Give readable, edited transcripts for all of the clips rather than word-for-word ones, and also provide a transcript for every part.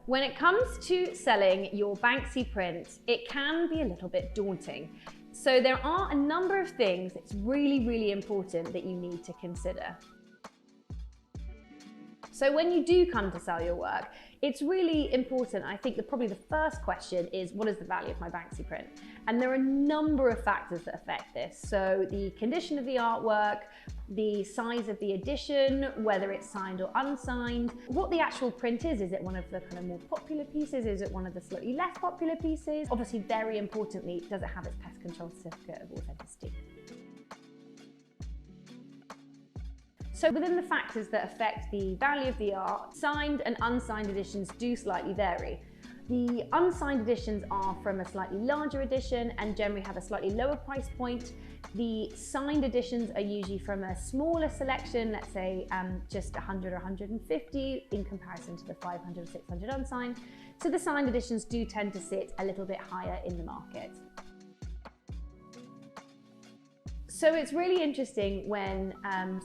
When it comes to selling your Banksy print, it can be a little bit daunting. So there are a number of things it's really important that you need to consider. So when you do come to sell your work, it's really important. I think that probably the first question is, what is the value of my Banksy print? And there are a number of factors that affect this. So the condition of the artwork, the size of the edition, whether it's signed or unsigned, what the actual print is it one of the kind of more popular pieces? Is it one of the slightly less popular pieces? Obviously, very importantly, does it have its pest control certificate of authenticity? So within the factors that affect the value of the art, signed and unsigned editions do slightly vary. The unsigned editions are from a slightly larger edition and generally have a slightly lower price point. The signed editions are usually from a smaller selection, let's say just 100 or 150 in comparison to the 500 or 600 unsigned. So the signed editions do tend to sit a little bit higher in the market. So it's really interesting when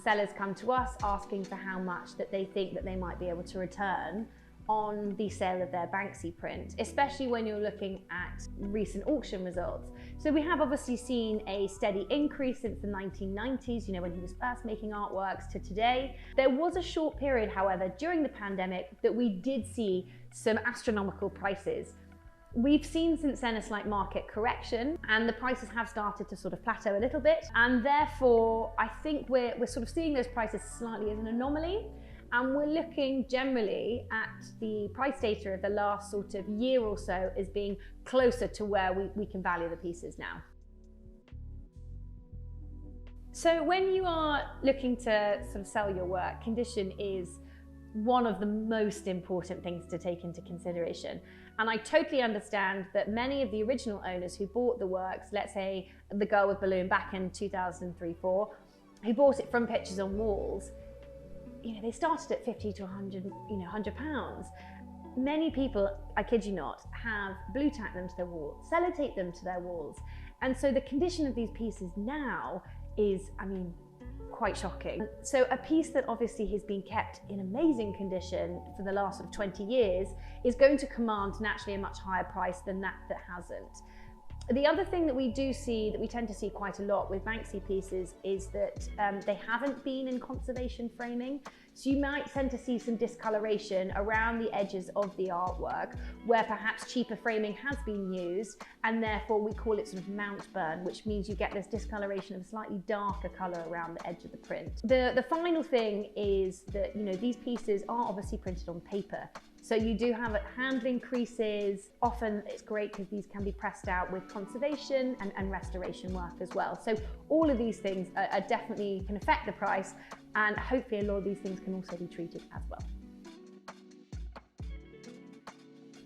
sellers come to us asking for how much that they think that they might be able to return on the sale of their Banksy print, especially when you're looking at recent auction results. So we have obviously seen a steady increase since the 1990s, when he was first making artworks, to today. There was a short period, however, during the pandemic that we did see some astronomical prices. We've seen since then a slight market correction and the prices have started to sort of plateau a little bit, and therefore I think we're sort of seeing those prices slightly as an anomaly, and we're looking generally at the price data of the last sort of year or so as being closer to where we can value the pieces now. So when you are looking to sort of sell your work, condition is one of the most important things to take into consideration. And I totally understand that many of the original owners who bought the works, let's say the Girl with Balloon back in 2003-4, who bought it from pictures on walls, they started at 50 to 100, £100. Many people, I kid you not, have blue tack them to their walls, sellotape them to their walls. And so the condition of these pieces now is, quite shocking. So a piece that obviously has been kept in amazing condition for the last sort of 20 years is going to command naturally a much higher price than that hasn't. The other thing that we tend to see quite a lot with Banksy pieces is that they haven't been in conservation framing. So you might tend to see some discoloration around the edges of the artwork where perhaps cheaper framing has been used, and therefore we call it sort of mount burn, which means you get this discoloration of a slightly darker colour around the edge of the print. The final thing is that these pieces are obviously printed on paper. So you do have handling creases. Often it's great because these can be pressed out with conservation and restoration work as well. So all of these things are definitely can affect the price, and hopefully a lot of these things can also be treated as well.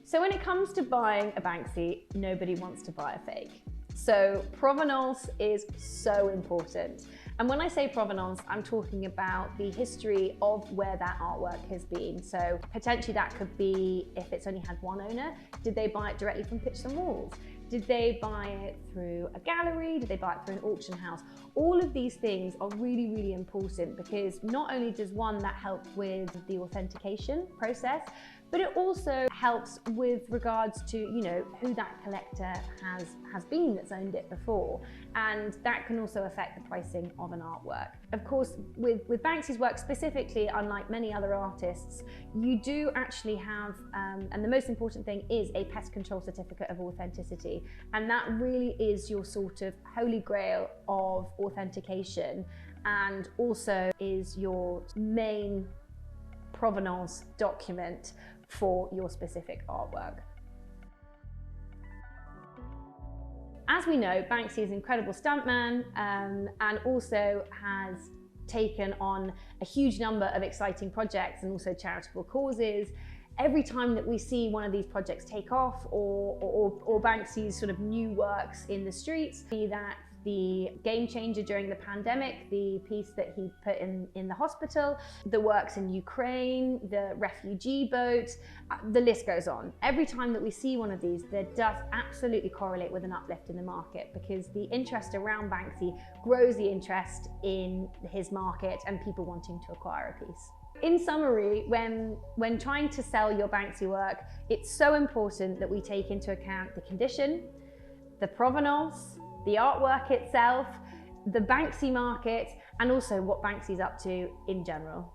So when it comes to buying a Banksy, nobody wants to buy a fake. So provenance is so important. And when I say provenance, I'm talking about the history of where that artwork has been. So potentially that could be, if it's only had one owner, did they buy it directly from Pictures on Walls? Did they buy it through a gallery? Did they buy it through an auction house? All of these things are really important, because not only does that help with the authentication process, but it also helps with regards to who that collector has been that's owned it before, and that can also affect the pricing of an artwork. Of course, with Banksy's work specifically, unlike many other artists, you do actually have, and the most important thing is a pest control certificate of authenticity, and that really is your sort of holy grail of authentication, and also is your main provenance document for your specific artwork. As we know, Banksy is an incredible stuntman and also has taken on a huge number of exciting projects and also charitable causes. Every time that we see one of these projects take off, or Banksy's sort of new works in the streets, be that the game changer during the pandemic, the piece that he put in the hospital, the works in Ukraine, the refugee boat, the list goes on. Every time that we see one of these, there does absolutely correlate with an uplift in the market, because the interest around Banksy grows the interest in his market and people wanting to acquire a piece. In summary, when trying to sell your Banksy work, it's so important that we take into account the condition, the provenance, the artwork itself, the Banksy market, and also what Banksy's up to in general.